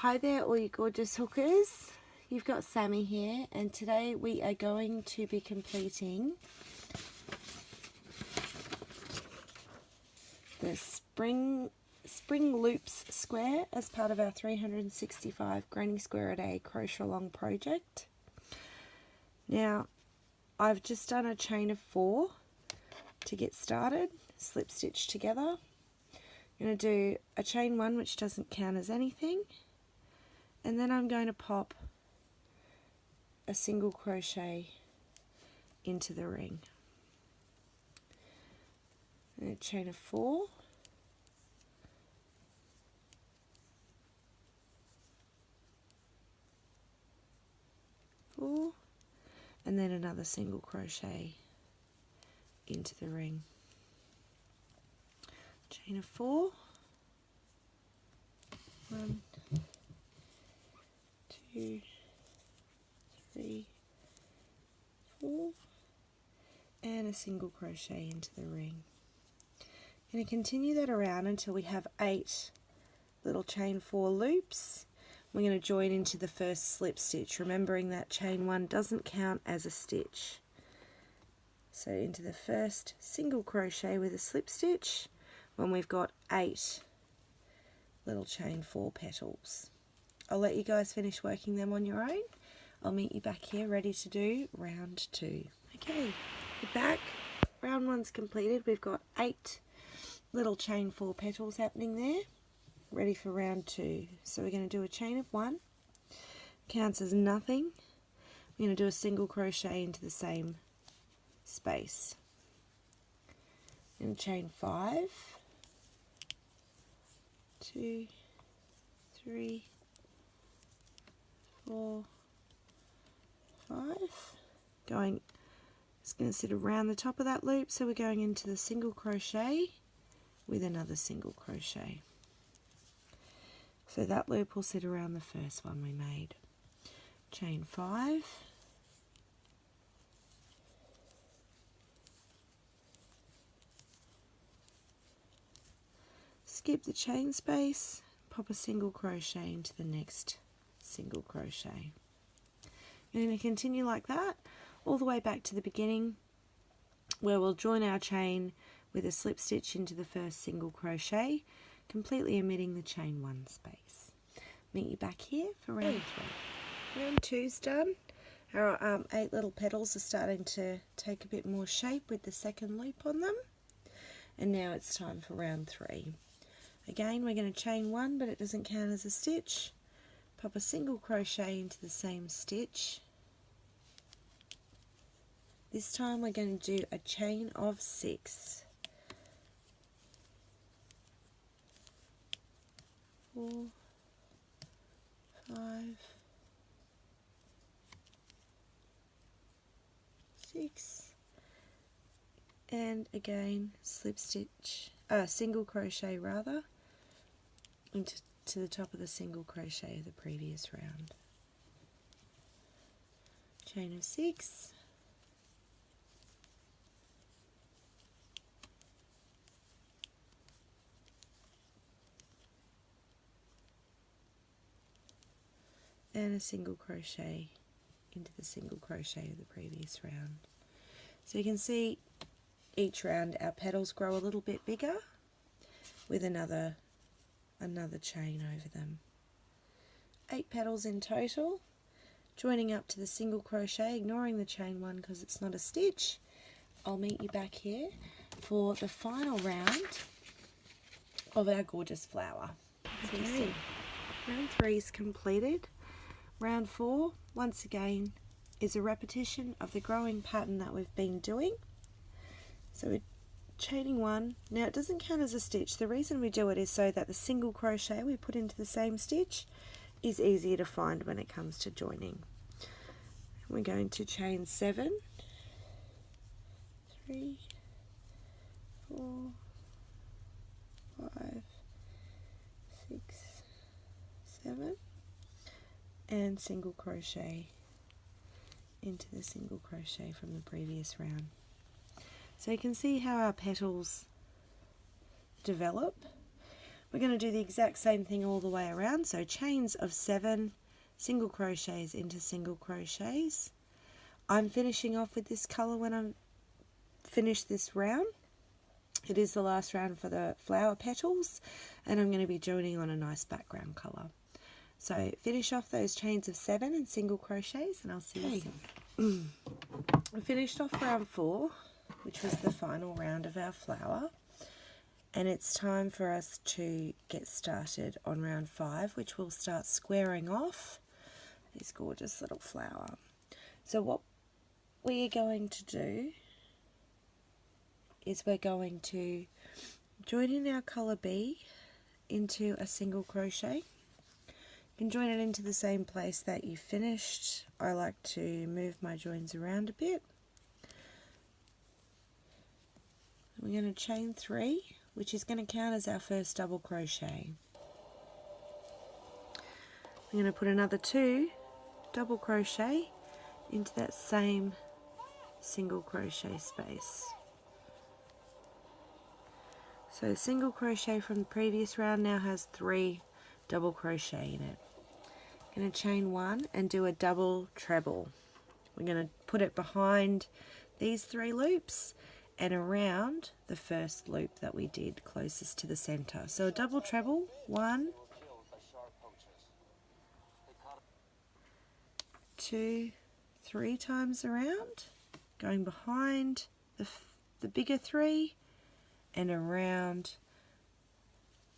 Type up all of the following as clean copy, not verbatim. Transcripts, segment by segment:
Hi there all you gorgeous hookers, you've got Sammy here, and today we are going to be completing the spring loops square as part of our 365 granny square a day crochet along project. Now I've just done a chain of 4 to get started, slip stitch together. I'm going to do a chain 1 which doesn't count as anything, and then I'm going to pop a single crochet into the ring. And a chain of 4, and then another single crochet into the ring. Chain of 4, 1, 2, 3, 4, and a single crochet into the ring. I'm going to continue that around until we have 8 little chain 4 loops. We're going to join into the first slip stitch, remembering that chain 1 doesn't count as a stitch. So into the first single crochet with a slip stitch when we've got 8 little chain 4 petals. I'll let you guys finish working them on your own. I'll meet you back here ready to do round 2. Okay, we're back. Round 1's completed. We've got 8 little chain 4 petals happening there, ready for round 2. So we're going to do a chain of 1, counts as nothing. We're going to do a single crochet into the same space. And chain 5, 2, 3, 4, 5. It's going to sit around the top of that loop, so we're going into the single crochet with another single crochet. So that loop will sit around the first one we made. Chain 5, skip the chain space, pop a single crochet into the next single crochet. We're going to continue like that all the way back to the beginning, where we'll join our chain with a slip stitch into the first single crochet, completely omitting the chain 1 space. Meet you back here for round 3. Round 2's done. Our 8 little petals are starting to take a bit more shape with the second loop on them, and now it's time for round 3. Again, we're going to chain 1, but it doesn't count as a stitch. Pop a single crochet into the same stitch. This time we're going to do a chain of 6. 4, 5, 6, and again slip stitch, single crochet rather, into the top of the single crochet of the previous round. Chain of 6, and a single crochet into the single crochet of the previous round. So you can see each round our petals grow a little bit bigger with another chain over them. 8 petals in total, joining up to the single crochet, ignoring the chain 1 because it's not a stitch. I'll meet you back here for the final round of our gorgeous flower. Okay, round 3 is completed. Round 4, once again, is a repetition of the growing pattern that we've been doing. So we're chaining 1. Now it doesn't count as a stitch. The reason we do it is so that the single crochet we put into the same stitch is easier to find when it comes to joining. We're going to chain 7, 3, 4, 5, 6, 7, and single crochet into the single crochet from the previous round. So you can see how our petals develop. We're going to do the exact same thing all the way around. So chains of 7 single crochets into single crochets. I'm finishing off with this colour when I'm finished this round. It is the last round for the flower petals, and I'm going to be joining on a nice background colour. So finish off those chains of 7 and single crochets, and I'll see you soon. I finished off round 4, which was the final round of our flower, and it's time for us to get started on round 5, which will start squaring off this gorgeous little flower. So what we are going to do is we're going to join in our colour B into a single crochet. You can join it into the same place that you finished. I like to move my joins around a bit. We're going to chain 3, which is going to count as our first double crochet. I'm going to put another 2 double crochet into that same single crochet space. So single crochet from the previous round now has 3 double crochet in it. I'm going to chain 1 and do a double treble. We're going to put it behind these 3 loops and around the first loop that we did closest to the center. So a double treble, 1, 2, 3 times around, going behind the bigger 3 and around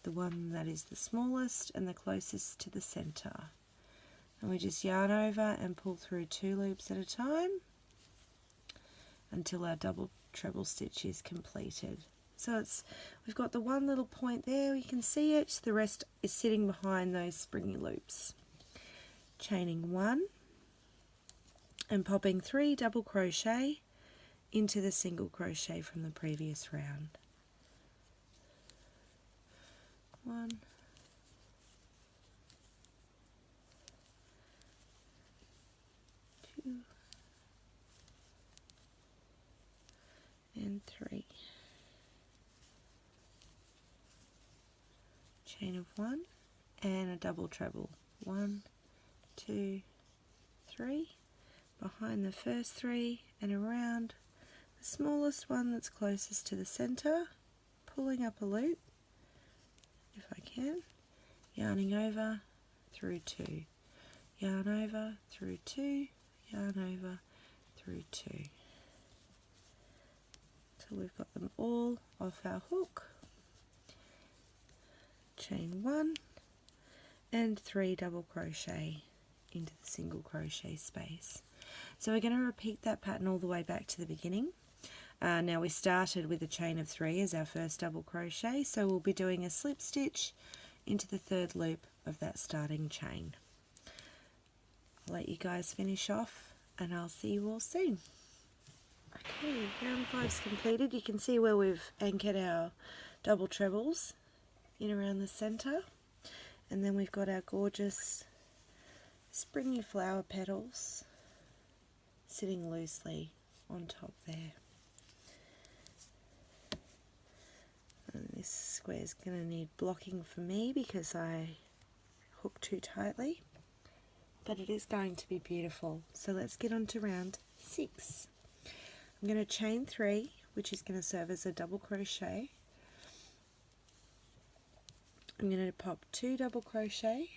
the one that is the smallest and the closest to the center. And we just yarn over and pull through 2 loops at a time until our double treble stitch is completed. So we've got the one little point there, you can see it, the rest is sitting behind those springy loops. Chaining 1 and popping 3 double crochet into the single crochet from the previous round. 1, 2, and 3. Chain of 1 and a double treble. 1, 2, 3. Behind the first 3 and around the smallest one that's closest to the center, pulling up a loop if I can, yarning over through 2, yarn over through 2, yarn over through 2 till we've got them all off our hook. Chain 1 and 3 double crochet into the single crochet space. So we're going to repeat that pattern all the way back to the beginning. Now we started with a chain of 3 as our first double crochet, so we'll be doing a slip stitch into the 3rd loop of that starting chain. I'll let you guys finish off and I'll see you all soon. Okay, round 5's completed. You can see where we've anchored our double trebles in around the center, and then we've got our gorgeous springy flower petals sitting loosely on top there. And this square's going to need blocking for me because I hooked too tightly, but it is going to be beautiful. So let's get on to round 6. I'm going to chain 3, which is going to serve as a double crochet. I'm going to pop 2 double crochet,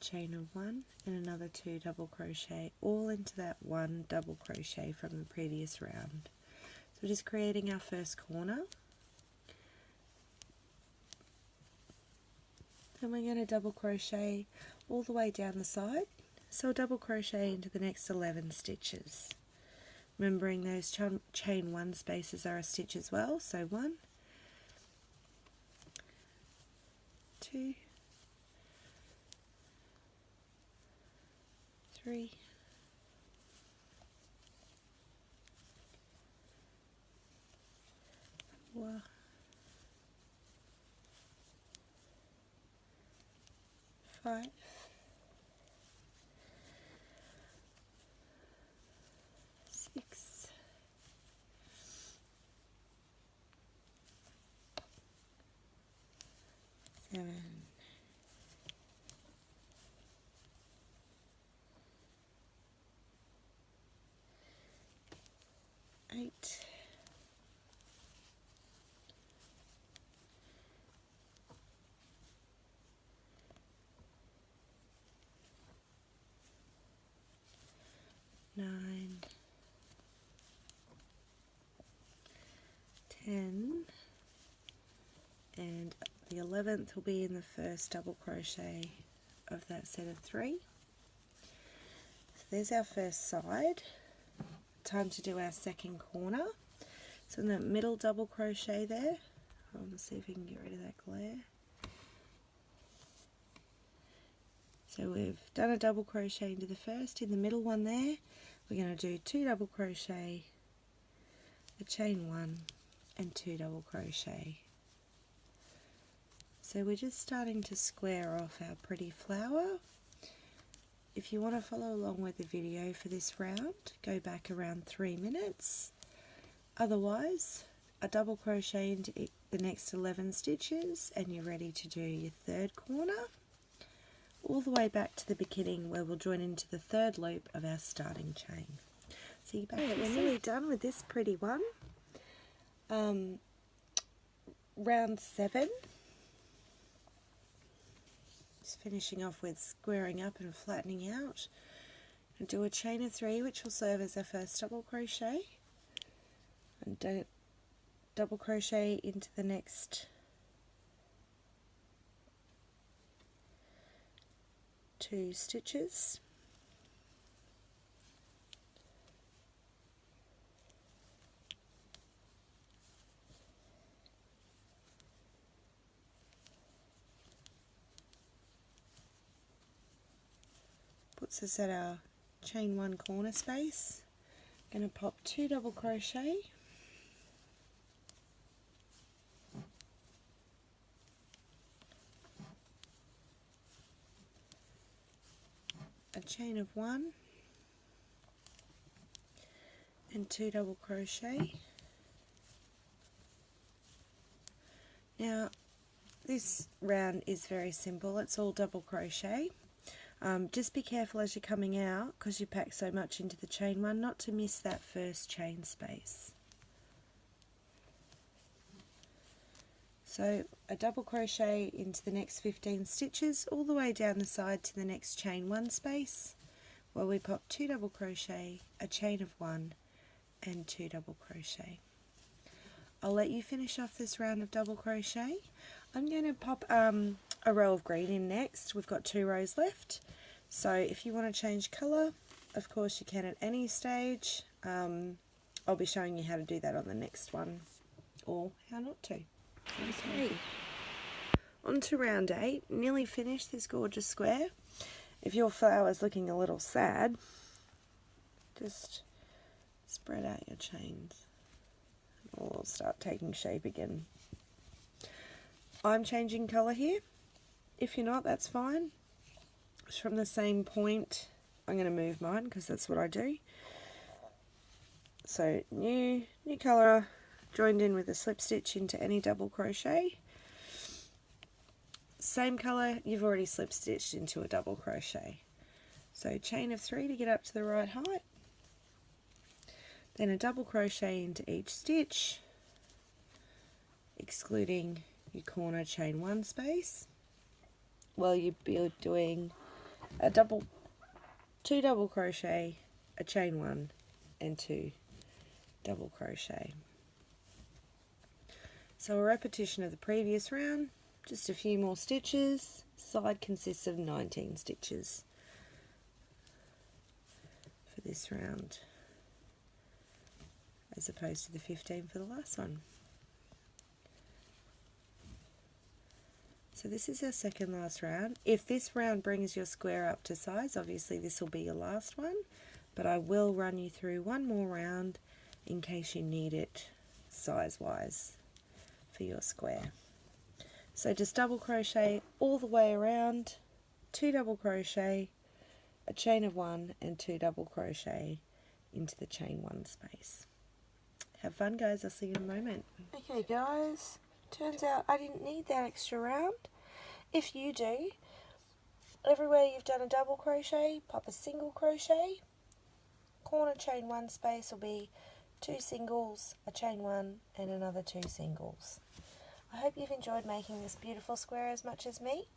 chain of 1 and another 2 double crochet, all into that 1 double crochet from the previous round. So we're just creating our first corner. Then we're going to double crochet all the way down the side, so double crochet into the next 11 stitches. Remembering those chain 1 spaces are a stitch as well, so 1, 2, 3, 4, 5, 8, 9, 10, and the 11th will be in the first double crochet of that set of 3. So there's our first side. Time to do our second corner. So in the middle double crochet there, let's see if we can get rid of that glare. So we've done a double crochet into the first. In the middle one there, we're going to do 2 double crochet, a chain 1, and 2 double crochet. So we're just starting to square off our pretty flower. If you want to follow along with the video for this round, go back around 3 minutes. Otherwise, a double crochet into the next 11 stitches and you're ready to do your third corner, all the way back to the beginning where we'll join into the third loop of our starting chain. So you're back. We're nearly done with this pretty one. Round 7. Just finishing off with squaring up and flattening out. And do a chain of 3, which will serve as our first double crochet, and double crochet into the next 2 stitches. Puts us at our chain 1 corner space. Going to pop 2 double crochet, a chain of 1, and 2 double crochet. Now this round is very simple, it's all double crochet. Just be careful as you're coming out, because you pack so much into the chain 1, not to miss that first chain space. So a double crochet into the next 15 stitches, all the way down the side to the next chain 1 space, where we pop 2 double crochet, a chain of 1, and 2 double crochet. I'll let you finish off this round of double crochet. I'm going to pop a row of green in next. We've got 2 rows left, so if you want to change colour, of course you can at any stage. I'll be showing you how to do that on the next one, or how not to. Okay, on to round 8. Nearly finished this gorgeous square. If your flower's looking a little sad, just spread out your chains. It'll start taking shape again. I'm changing colour here. If you're not, that's fine. It's from the same point. I'm going to move mine because that's what I do. So new colour joined in with a slip stitch into any double crochet. Same colour, you've already slip stitched into a double crochet. So chain of 3 to get up to the right height. Then a double crochet into each stitch, excluding your corner chain 1 space. Well, you'd be doing a 2 double crochet, a chain 1, and 2 double crochet. So a repetition of the previous round, just a few more stitches. Side consists of 19 stitches for this round, as opposed to the 15 for the last one. So this is our second last round. If this round brings your square up to size, obviously this will be your last one, but I will run you through one more round in case you need it size-wise for your square. So just double crochet all the way around, 2 double crochet, a chain of 1, and 2 double crochet into the chain 1 space. Have fun, guys. I'll see you in a moment. Okay, guys. Turns out I didn't need that extra round. If you do, everywhere you've done a double crochet, pop a single crochet. Corner chain 1 space will be 2 singles, a chain 1 and another 2 singles. I hope you've enjoyed making this beautiful square as much as me.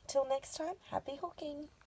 Till next time, happy hooking!